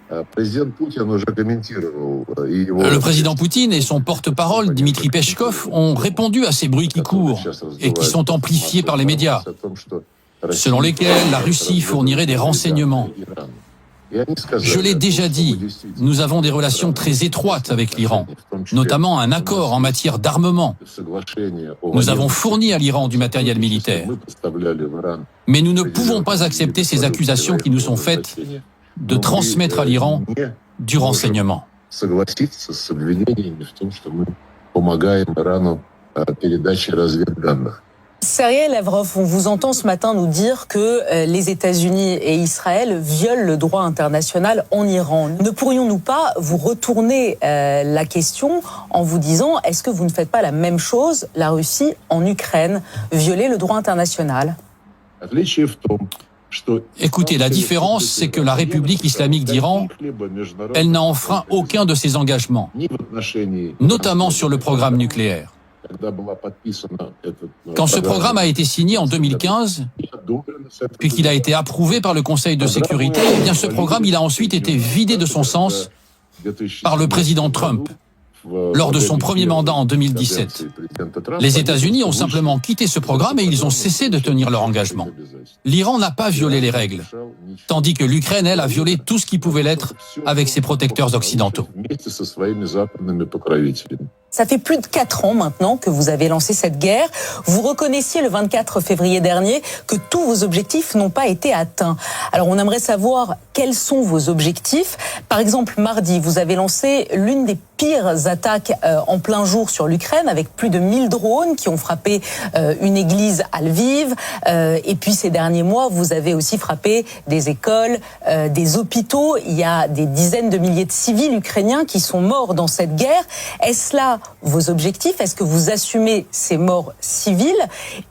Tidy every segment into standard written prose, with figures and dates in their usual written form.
Le président Poutine et son porte-parole, Dmitri Peskov, ont répondu à ces bruits qui courent et qui sont amplifiés par les médias, selon lesquels la Russie fournirait des renseignements. Je l'ai déjà dit, nous avons des relations très étroites avec l'Iran, notamment un accord en matière d'armement. Nous avons fourni à l'Iran du matériel militaire. Mais nous ne pouvons pas accepter ces accusations qui nous sont faites de transmettre à l'Iran du renseignement. Sergei Lavrov, on vous entend ce matin nous dire que les États-Unis et Israël violent le droit international en Iran. Ne pourrions-nous pas vous retourner la question en vous disant, est-ce que vous ne faites pas la même chose, la Russie, en Ukraine, violer le droit international ? Écoutez, la différence, c'est que la République islamique d'Iran, elle n'a enfreint aucun de ses engagements, notamment sur le programme nucléaire. Quand ce programme a été signé en 2015, puis qu'il a été approuvé par le Conseil de sécurité, eh bien ce programme, il a ensuite été vidé de son sens par le président Trump lors de son premier mandat en 2017. Les États-Unis ont simplement quitté ce programme et ils ont cessé de tenir leur engagement. L'Iran n'a pas violé les règles, tandis que l'Ukraine, elle, a violé tout ce qui pouvait l'être avec ses protecteurs occidentaux. Ça fait plus de 4 ans maintenant que vous avez lancé cette guerre. Vous reconnaissiez le 24 février dernier que tous vos objectifs n'ont pas été atteints. Alors on aimerait savoir quels sont vos objectifs. Par exemple, mardi, vous avez lancé l'une des pires attaques en plein jour sur l'Ukraine avec plus de 1000 drones qui ont frappé une église à Lviv. Et puis ces derniers mois, vous avez aussi frappé des écoles, des hôpitaux. Il y a des dizaines de milliers de civils ukrainiens qui sont morts dans cette guerre. Est-ce là vos objectifs? Est-ce que vous assumez ces morts civiles?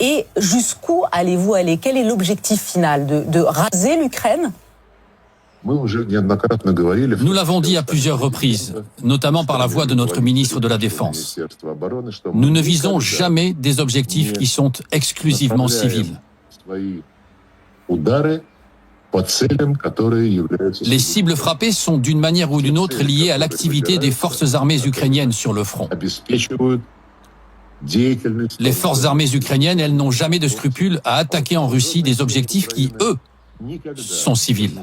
Et jusqu'où allez-vous aller? Quel est l'objectif final? De raser l'Ukraine? Nous l'avons dit à plusieurs reprises, notamment par la voix de notre ministre de la Défense. Nous ne visons jamais des objectifs qui sont exclusivement civils. Les cibles frappées sont d'une manière ou d'une autre liées à l'activité des forces armées ukrainiennes sur le front. Les forces armées ukrainiennes, elles n'ont jamais de scrupule à attaquer en Russie des objectifs qui, eux, sont civils.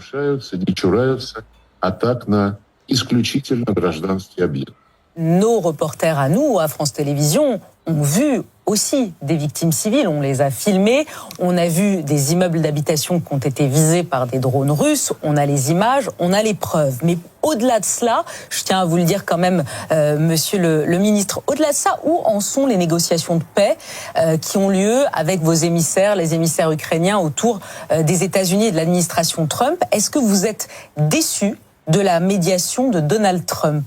Nos reporters à nous, à France Télévisions, ont vu aussi des victimes civiles, on les a filmées, on a vu des immeubles d'habitation qui ont été visés par des drones russes, on a les images, on a les preuves. Mais au-delà de cela, je tiens à vous le dire quand même, monsieur le ministre, au-delà de ça, où en sont les négociations de paix qui ont lieu avec vos émissaires, les émissaires ukrainiens autour des États-Unis et de l'administration Trump? Est-ce que vous êtes déçu de la médiation de Donald Trump?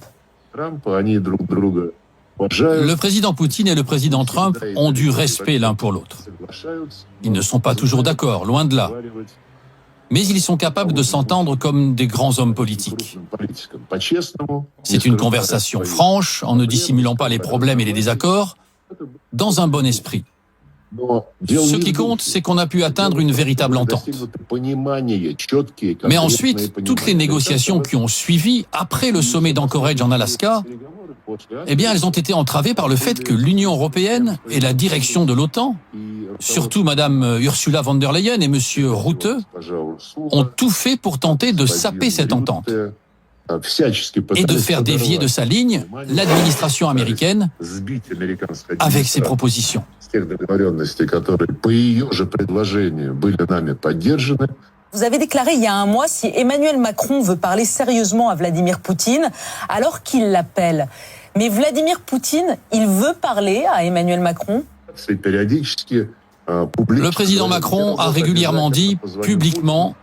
Le président Poutine et le président Trump ont du respect l'un pour l'autre. Ils ne sont pas toujours d'accord, loin de là. Mais ils sont capables de s'entendre comme des grands hommes politiques. C'est une conversation franche, en ne dissimulant pas les problèmes et les désaccords, dans un bon esprit. Ce qui compte, c'est qu'on a pu atteindre une véritable entente. Mais ensuite, toutes les négociations qui ont suivi après le sommet d'Anchorage en Alaska, eh bien, elles ont été entravées par le fait que l'Union européenne et la direction de l'OTAN, surtout Madame Ursula von der Leyen et Monsieur Rutte, ont tout fait pour tenter de saper cette entente et de faire dévier de sa ligne l'administration américaine avec ses propositions. Vous avez déclaré il y a un mois, si Emmanuel Macron veut parler sérieusement à Vladimir Poutine, alors qu'il l'appelle. Mais Vladimir Poutine, il veut parler à Emmanuel Macron? Le président Macron a régulièrement dit publiquement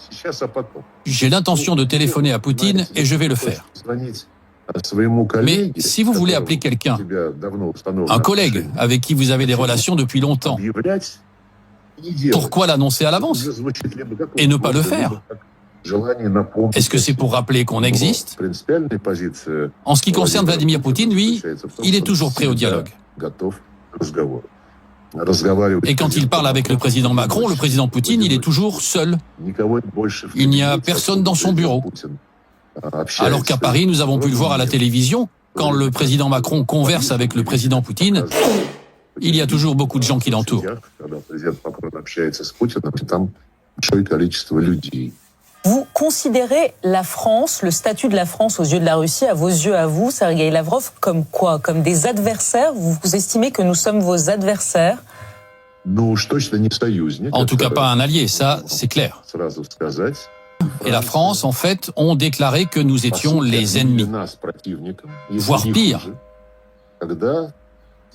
« J'ai l'intention de téléphoner à Poutine et je vais le faire ». Mais si vous voulez appeler quelqu'un, un collègue avec qui vous avez des relations depuis longtemps, pourquoi l'annoncer à l'avance et ne pas le faire? Est-ce que c'est pour rappeler qu'on existe? En ce qui concerne Vladimir Poutine, lui, il est toujours prêt au dialogue. Et quand il parle avec le président Macron, le président Poutine, il est toujours seul. Il n'y a personne dans son bureau. Alors qu'à Paris, nous avons pu le voir à la télévision, quand le président Macron converse avec le président Poutine, il y a toujours beaucoup de gens qui l'entourent. Vous considérez la France, le statut de la France aux yeux de la Russie, à vos yeux, à vous, Sergueï Lavrov, comme quoi? Comme des adversaires? Vous estimez que nous sommes vos adversaires? En tout cas pas un allié, ça c'est clair. Et la France, en fait, ont déclaré que nous étions les ennemis, voire pire,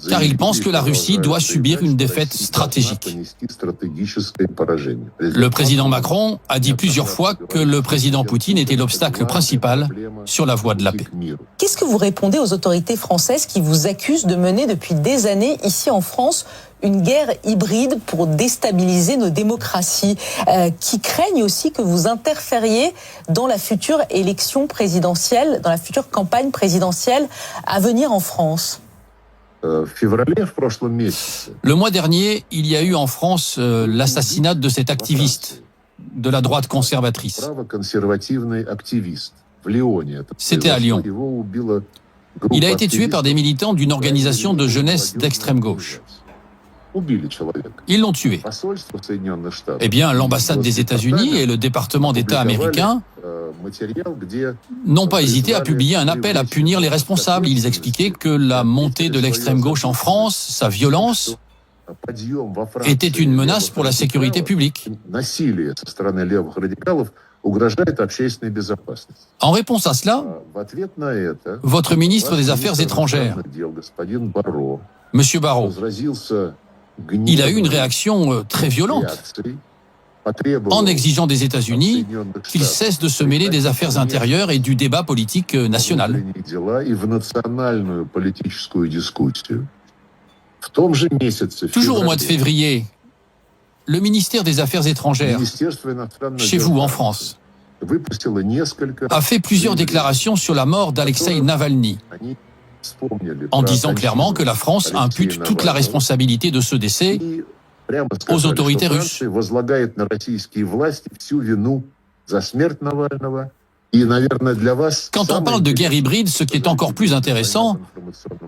car ils pensent que la Russie doit subir une défaite stratégique. Le président Macron a dit plusieurs fois que le président Poutine était l'obstacle principal sur la voie de la paix. Qu'est-ce que vous répondez aux autorités françaises qui vous accusent de mener depuis des années, ici en France, une guerre hybride pour déstabiliser nos démocraties, qui craignent aussi que vous interfériez dans la future élection présidentielle, dans la future campagne présidentielle à venir en France? Le mois dernier, il y a eu en France l'assassinat de cet activiste de la droite conservatrice. C'était à Lyon. Il a été tué par des militants d'une organisation de jeunesse d'extrême gauche. Ils l'ont tué. Eh bien, l'ambassade des États-Unis et le département d'État américain n'ont pas hésité à publier un appel à punir les responsables. Ils expliquaient que la montée de l'extrême gauche en France, sa violence, était une menace pour la sécurité publique. En réponse à cela, votre ministre des Affaires étrangères, M. Barrot, il a eu une réaction très violente en exigeant des États-Unis qu'ils cessent de se mêler des affaires intérieures et du débat politique national. Toujours au mois de février, le ministère des Affaires étrangères, chez vous en France, a fait plusieurs déclarations sur la mort d'Alexeï Navalny, en disant clairement que la France impute toute la responsabilité de ce décès aux autorités russes. Quand on parle de guerre hybride, ce qui est encore plus intéressant,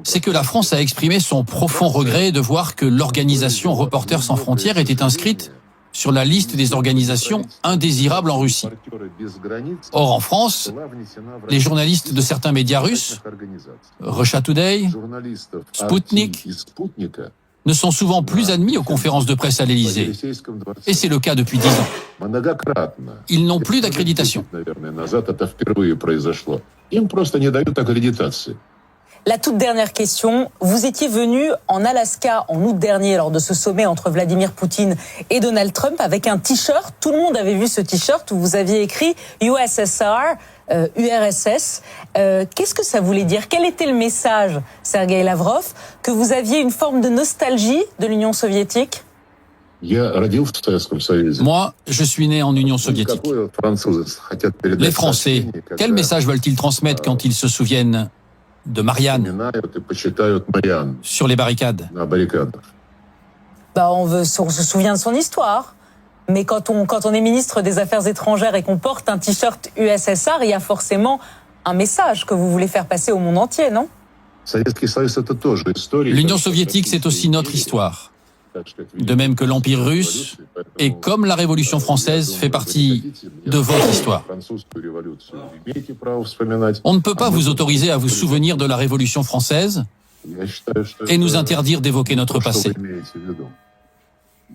c'est que la France a exprimé son profond regret de voir que l'organisation Reporters sans frontières était inscrite sur la liste des organisations indésirables en Russie. Or, en France, les journalistes de certains médias russes, Russia Today, Sputnik, ne sont souvent plus admis aux conférences de presse à l'Élysée. Et c'est le cas depuis 10 ans. Ils n'ont plus d'accréditation. La toute dernière question. Vous étiez venu en Alaska en août dernier lors de ce sommet entre Vladimir Poutine et Donald Trump avec un t-shirt. Tout le monde avait vu ce t-shirt où vous aviez écrit USSR, URSS. Qu'est-ce que ça voulait dire? Quel était le message, Sergueï Lavrov? Que vous aviez une forme de nostalgie de l'Union soviétique? Moi, je suis né en Union soviétique. Les Français, quel message veulent-ils transmettre quand ils se souviennent de Marianne sur les barricades? On se souvient de son histoire. Mais quand on est ministre des Affaires étrangères et qu'on porte un t-shirt USSR, il y a forcément un message que vous voulez faire passer au monde entier, non? L'Union soviétique, c'est aussi notre histoire. De même que l'Empire russe, et comme la Révolution française fait partie de votre histoire. On ne peut pas vous autoriser à vous souvenir de la Révolution française et nous interdire d'évoquer notre passé.